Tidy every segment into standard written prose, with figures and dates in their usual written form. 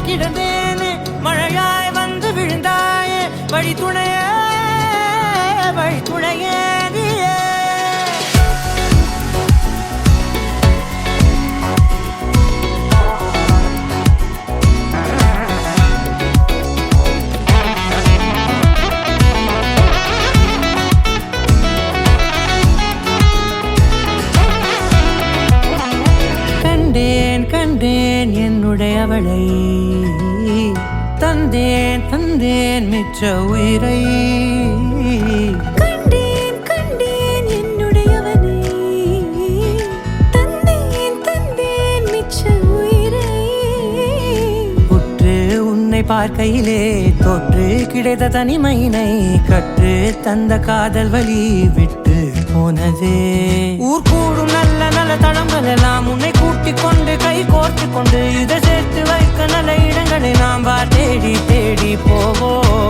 கிடந்தேனே மழையாய் வந்து விழுந்தாயே வழி துணையே நீயே கண்டேன் என்னுடையவளை தந்தேன் மிச்ச உயிரை கண்டேன் என்னுடையவனை தந்தேன் மிச்ச உயிரை உற்று உன்னை பார்க்கையிலே தோற்று கிடைத்த தனிமையினை கற்று தந்த காதல் வழி விட்டு போனதே ஊர் கூடும் நல்ல நல்ல தளங்கள் எல்லாம் உன்னை கூட்டிக் கொண்டு கை கோர்த்து கொண்டு இதை சேர்த்து வைக்க நல்ல இடங்களை நாம் தேடி தேடி போவோம்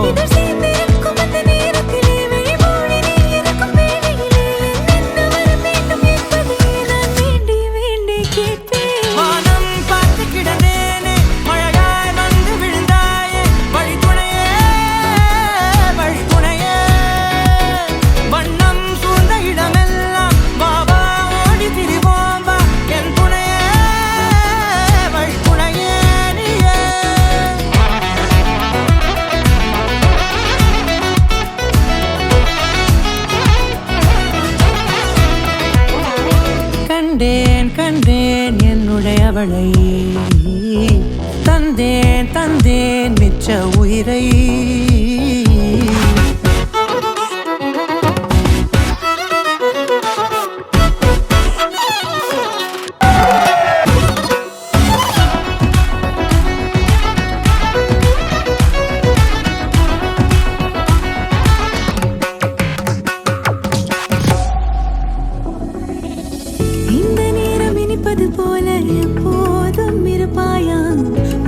கண்டேன் என்னுடையவளை தந்தேன் மிச்ச உயிரை போல எப்போதும் இருப்பாயா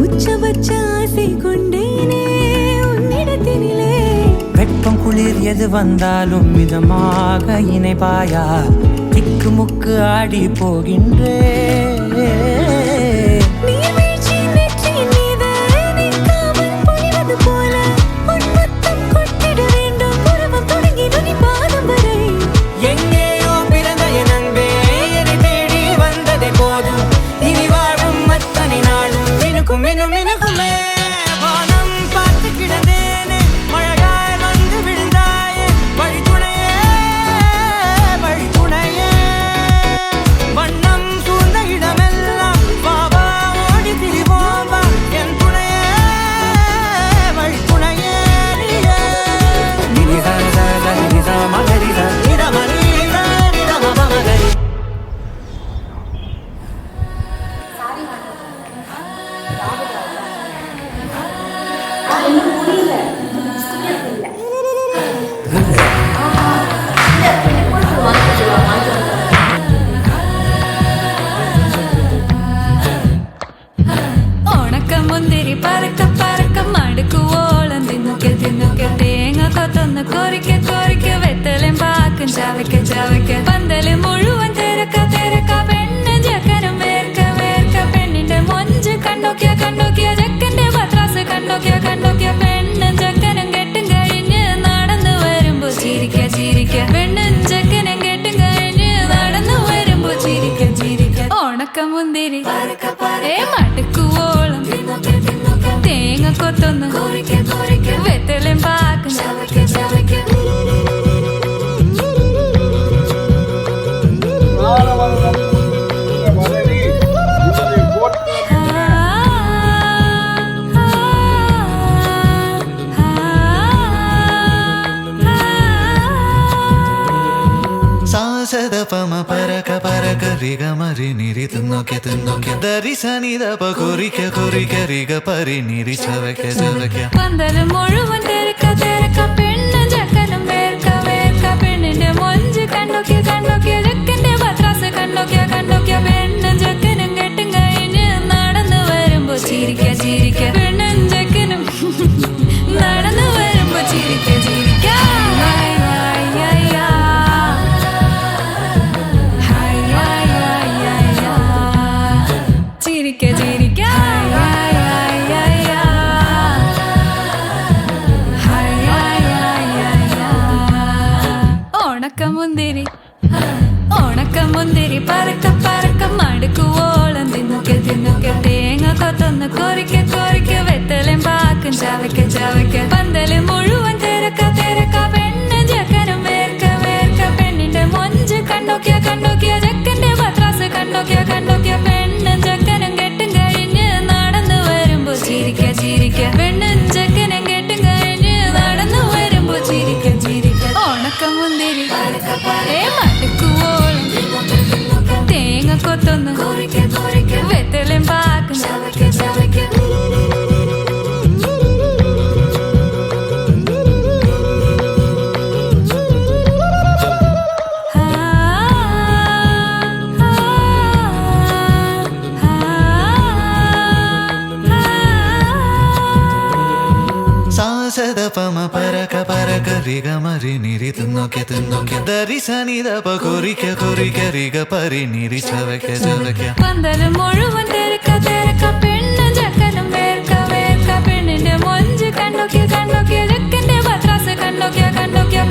உச்சபட்ச ஆசை கொண்டேனே உன்னிடத்தினிலே வெப்பம் குளிர் எது வந்தாலும் மிதமாக இணைப்பாயா திக்கு முக்கு ஆடி போகின்றே പന്തല് മുഴുവൻ തിരക്ക പെണ്ണ് ജക്കനും വേർക്ക പെണ്ണിന്റെ മൊഞ്ച് കണ്ടോക്കിയ ജക്കന്റെ പത്രാസ് കണ്ടോക്കിയ പെണ്ണും ജക്കനും കെട്ടും കഴിഞ്ഞ് നടന്നു വരുമ്പോ ചിരിക്ക പെണ്ണും ജക്കനും കെട്ടും കഴിഞ്ഞ് നടന്നു വരുമ്പോ ചിരിക്ക ഉണക്കമുന്തിരി മടുക്കുവോളം തേങ്ങ കൊത്തൊന്ന് വെത്തലും പാക്കും പമ പരക റിഗ മരി നിരി തിന്നോക്കെ ദരി സനി ദപ കൊറിക്ക റിഗ പരി നിരി ചവയ്ക്ക പന്തല് മുഴുവൻ തിരക്ക പെണ്ണ് ജക്കനും വേർക്ക പെണ്ണിന്റെ മൊഞ്ച് കണ്ടോക്കിയ ജക്കന്റെ പത്രാസ് കണ്ടോക്കിയ പെണ്ണ് ജക്കനും കെട്ടും കഴിഞ്ഞ് നടന്നു വരുമ്പോ ചിരിക്ക പെണ്ണും ജക്കനും നടന്നു വരുമ്പോ ചിരിക്ക ചിരിക്ക മുന്തിരി ഉണക്കമുന്തിരി പറക്ക പറക്ക മടുക്കുവോളം തിന്നൊക്കെ തിന്നൊക്കെ തേങ്ങ കൊത്തൊന്ന് കൊറിക്ക കൊറിക്ക വെത്തലും പാക്കും ചവയ്ക്ക ചവയ്ക്ക പന്തല് മുഴുവൻ തിരക്ക തിരക്ക പെണ്ണ് ചെക്കനും വേർക്ക വേർക്ക പെണ്ണിന്റെ മൊഞ്ച് കണ്ടോക്കിയ കണ്ടോക്കിയ ചെക്കന്റെ പത്രാസ് കണ്ടോക്കിയ കണ്ടോക്കിയ പെണ്ണും ചെക്കനും കെട്ടും കഴിഞ്ഞ് നടന്നു വരുമ്പോ ചിരിക്ക ചിരിക്ക പെണ്ണും ചെക്കനും കെട്ടും കഴിഞ്ഞ് നടന്നു വരുമ്പോ ചിരിക്ക ചിരിക്ക ഉണക്കമുന്തിരി മടുക്കുവോളം തേങ്ങ കൊത്തൊന്ന് വെത്തലും പാക്കും ചവയ്ക്ക ചവയ്ക്ക സാസദപമ പരക പരക റിഗ മരി നിരി തിന്നോക്കെ തിന്നോക്കെ ദരിസനിദപ കൊറിക്ക കൊറിക്ക റിഗ പരി നിരി ചവയ്ക്ക ചവയ്ക്ക പന്തല് മുഴുവൻ തിരക്ക തിരക്ക പെണ്ണും ചെക്കനും വേർക്ക വേർക്ക പെണ്ണിന്റെ മൊഞ്ച് കണ്ടോക്കിയ കണ്ടോക്കിയ ചെക്കന്റെ പത്രാസ് കണ്ടോക്കിയ കണ്ടോക്കിയ